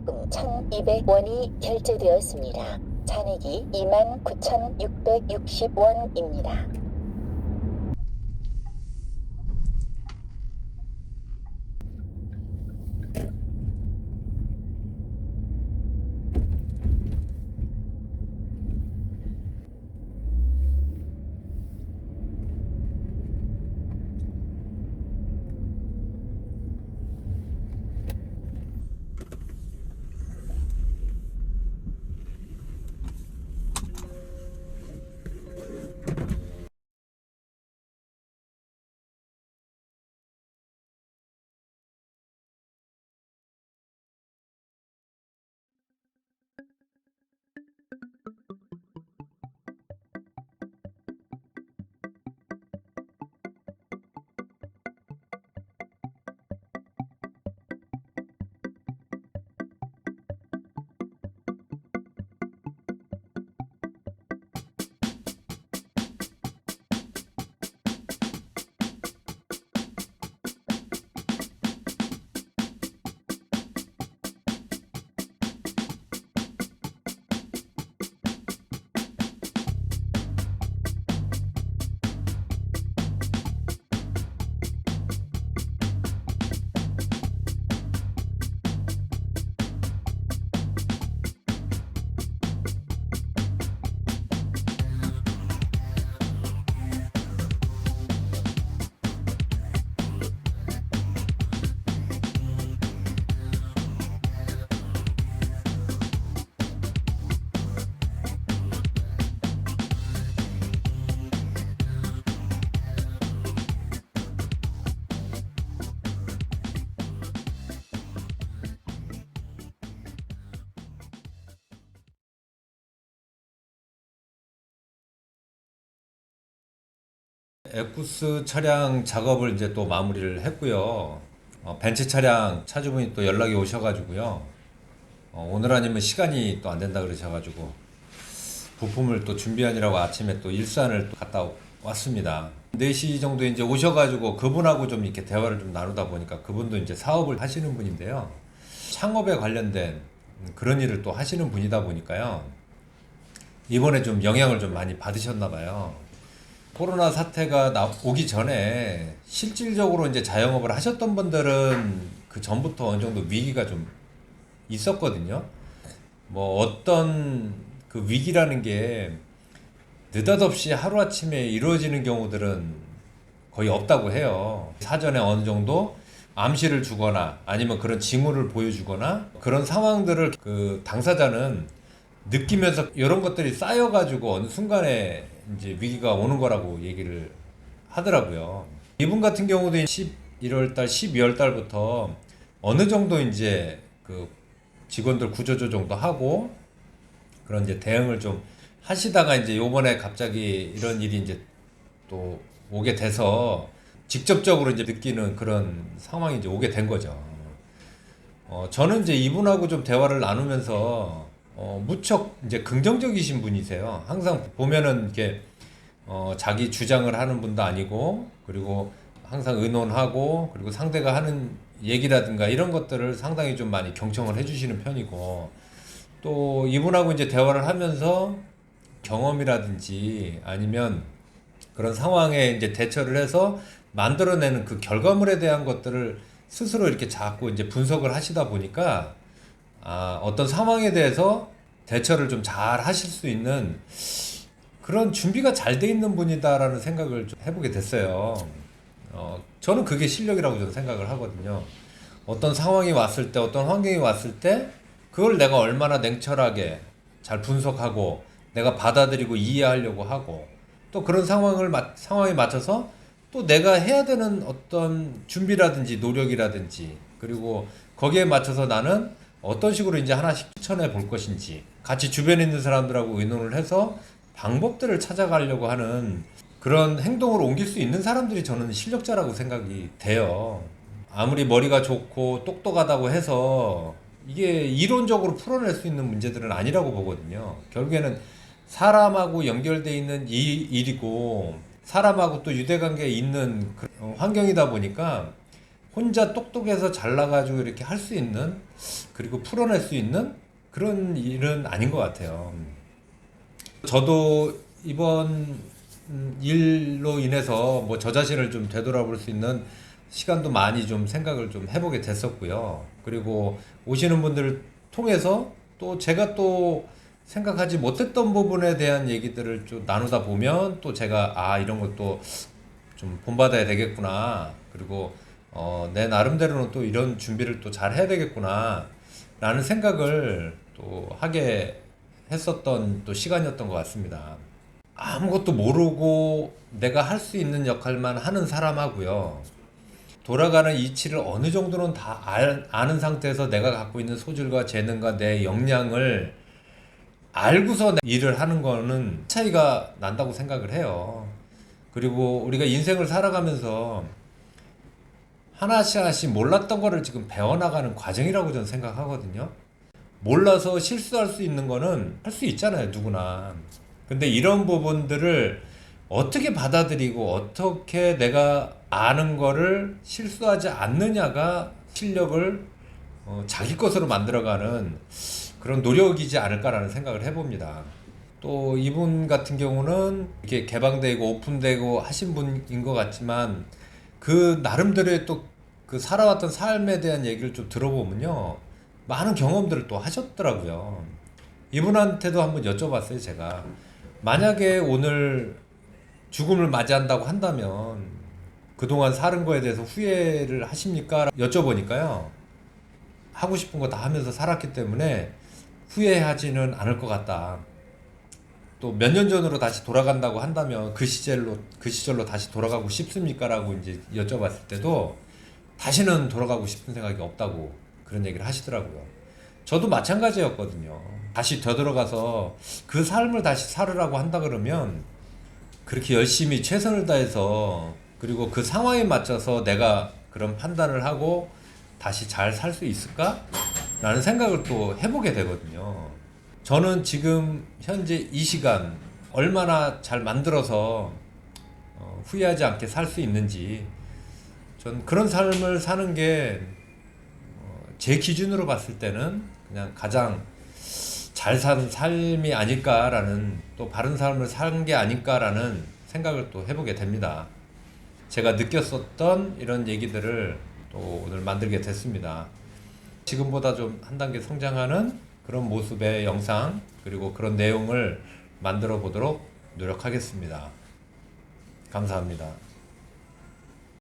요금 1,200원이 결제되었습니다. 잔액이 29,660원입니다. 에쿠스 차량 작업을 이제 또 마무리를 했고요. 벤츠 차량 차주분이 또 연락이 오셔가지고요. 오늘 아니면 시간이 또 안 된다 그러셔가지고 부품을 또 준비하느라고 아침에 또 일산을 또 갔다 왔습니다. 4시 정도에 이제 오셔가지고 그분하고 좀 이렇게 대화를 좀 나누다 보니까 그분도 이제 사업을 하시는 분인데요. 창업에 관련된 그런 일을 또 하시는 분이다 보니까요. 이번에 좀 영향을 좀 많이 받으셨나 봐요. 코로나 사태가 오기 전에 실질적으로 이제 자영업을 하셨던 분들은 그 전부터 어느 정도 위기가 좀 있었거든요. 뭐 어떤 그 위기라는 게 느닷없이 하루아침에 이루어지는 경우들은 거의 없다고 해요. 사전에 어느 정도 암시를 주거나 아니면 그런 징후를 보여주거나 그런 상황들을 그 당사자는 느끼면서 이런 것들이 쌓여가지고 어느 순간에 이제 위기가 오는 거라고 얘기를 하더라고요. 이분 같은 경우도 11월 달, 12월 달부터 어느 정도 이제 그 직원들 구조조정도 하고 그런 이제 대응을 좀 하시다가 이제 요번에 갑자기 이런 일이 이제 또 오게 돼서 직접적으로 이제 느끼는 그런 상황이 이제 오게 된 거죠. 저는 이제 이분하고 좀 대화를 나누면서 무척 이제 긍정적이신 분이세요. 항상 보면은 이렇게 자기 주장을 하는 분도 아니고 그리고 항상 의논하고 그리고 상대가 하는 얘기라든가 이런 것들을 상당히 좀 많이 경청을 해주시는 편이고 또 이분하고 이제 대화를 하면서 경험이라든지 아니면 그런 상황에 이제 대처를 해서 만들어내는 그 결과물에 대한 것들을 스스로 이렇게 자꾸 이제 분석을 하시다 보니까 어떤 상황에 대해서 대처를 좀 잘 하실 수 있는 그런 준비가 잘 돼 있는 분이다라는 생각을 좀 해보게 됐어요. 저는 그게 실력이라고 저는 생각을 하거든요. 어떤 상황이 왔을 때, 어떤 환경이 왔을 때, 그걸 내가 얼마나 냉철하게 잘 분석하고, 내가 받아들이고 이해하려고 하고, 또 그런 상황에 맞춰서 또 내가 해야 되는 어떤 준비라든지 노력이라든지, 그리고 거기에 맞춰서 나는 어떤 식으로 이제 하나씩 추천해 볼 것인지, 같이 주변에 있는 사람들하고 의논을 해서 방법들을 찾아가려고 하는 그런 행동으로 옮길 수 있는 사람들이 저는 실력자라고 생각이 돼요. 아무리 머리가 좋고 똑똑하다고 해서 이게 이론적으로 풀어낼 수 있는 문제들은 아니라고 보거든요. 결국에는 사람하고 연결돼 있는 일이고 사람하고 또 유대관계에 있는 환경이다 보니까 혼자 똑똑해서 잘나가지고 이렇게 할 수 있는, 그리고 풀어낼 수 있는 그런 일은 아닌 것 같아요. 저도 이번 일로 인해서 뭐 저 자신을 좀 되돌아볼 수 있는 시간도 많이 좀 생각을 좀 해보게 됐었고요. 그리고 오시는 분들을 통해서 또 제가 또 생각하지 못했던 부분에 대한 얘기들을 좀 나누다 보면 또 제가 이런 것도 좀 본받아야 되겠구나. 그리고 내 나름대로는 또 이런 준비를 또 잘 해야 되겠구나. 라는 생각을 또 하게 했었던 또 시간이었던 것 같습니다. 아무것도 모르고 내가 할 수 있는 역할만 하는 사람하고요. 돌아가는 이치를 어느 정도는 다 아는 상태에서 내가 갖고 있는 소질과 재능과 내 역량을 알고서 일을 하는 거는 차이가 난다고 생각을 해요. 그리고 우리가 인생을 살아가면서 하나씩 하나씩 몰랐던 거를 지금 배워나가는 과정이라고 저는 생각하거든요. 몰라서 실수할 수 있는 거는 할 수 있잖아요, 누구나. 근데 이런 부분들을 어떻게 받아들이고 어떻게 내가 아는 거를 실수하지 않느냐가 실력을 자기 것으로 만들어가는 그런 노력이지 않을까라는 생각을 해봅니다. 또 이분 같은 경우는 이렇게 개방되고 오픈되고 하신 분인 것 같지만 그 나름대로의 또 그 살아왔던 삶에 대한 얘기를 좀 들어보면요, 많은 경험들을 또 하셨더라고요. 이분한테도 한번 여쭤봤어요, 제가. 만약에 오늘 죽음을 맞이한다고 한다면 그동안 사는 거에 대해서 후회를 하십니까? 여쭤보니까요, 하고 싶은 거 다 하면서 살았기 때문에 후회하지는 않을 것 같다. 또 몇 년 전으로 다시 돌아간다고 한다면 그 시절로 다시 돌아가고 싶습니까? 라고 이제 여쭤봤을 때도 다시는 돌아가고 싶은 생각이 없다고 그런 얘기를 하시더라고요. 저도 마찬가지였거든요. 다시 되돌아가서 그 삶을 다시 살으라고 한다 그러면 그렇게 열심히 최선을 다해서, 그리고 그 상황에 맞춰서 내가 그런 판단을 하고 다시 잘 살 수 있을까? 라는 생각을 또 해보게 되거든요. 저는 지금 현재 이 시간 얼마나 잘 만들어서 후회하지 않게 살 수 있는지, 전 그런 삶을 사는 게 제 기준으로 봤을 때는 그냥 가장 잘 산 삶이 아닐까라는, 또 바른 삶을 산 게 아닐까라는 생각을 또 해보게 됩니다. 제가 느꼈었던 이런 얘기들을 또 오늘 만들게 됐습니다. 지금보다 좀 한 단계 성장하는 그런 모습의 영상, 그리고 그런 내용을 만들어 보도록 노력하겠습니다. 감사합니다.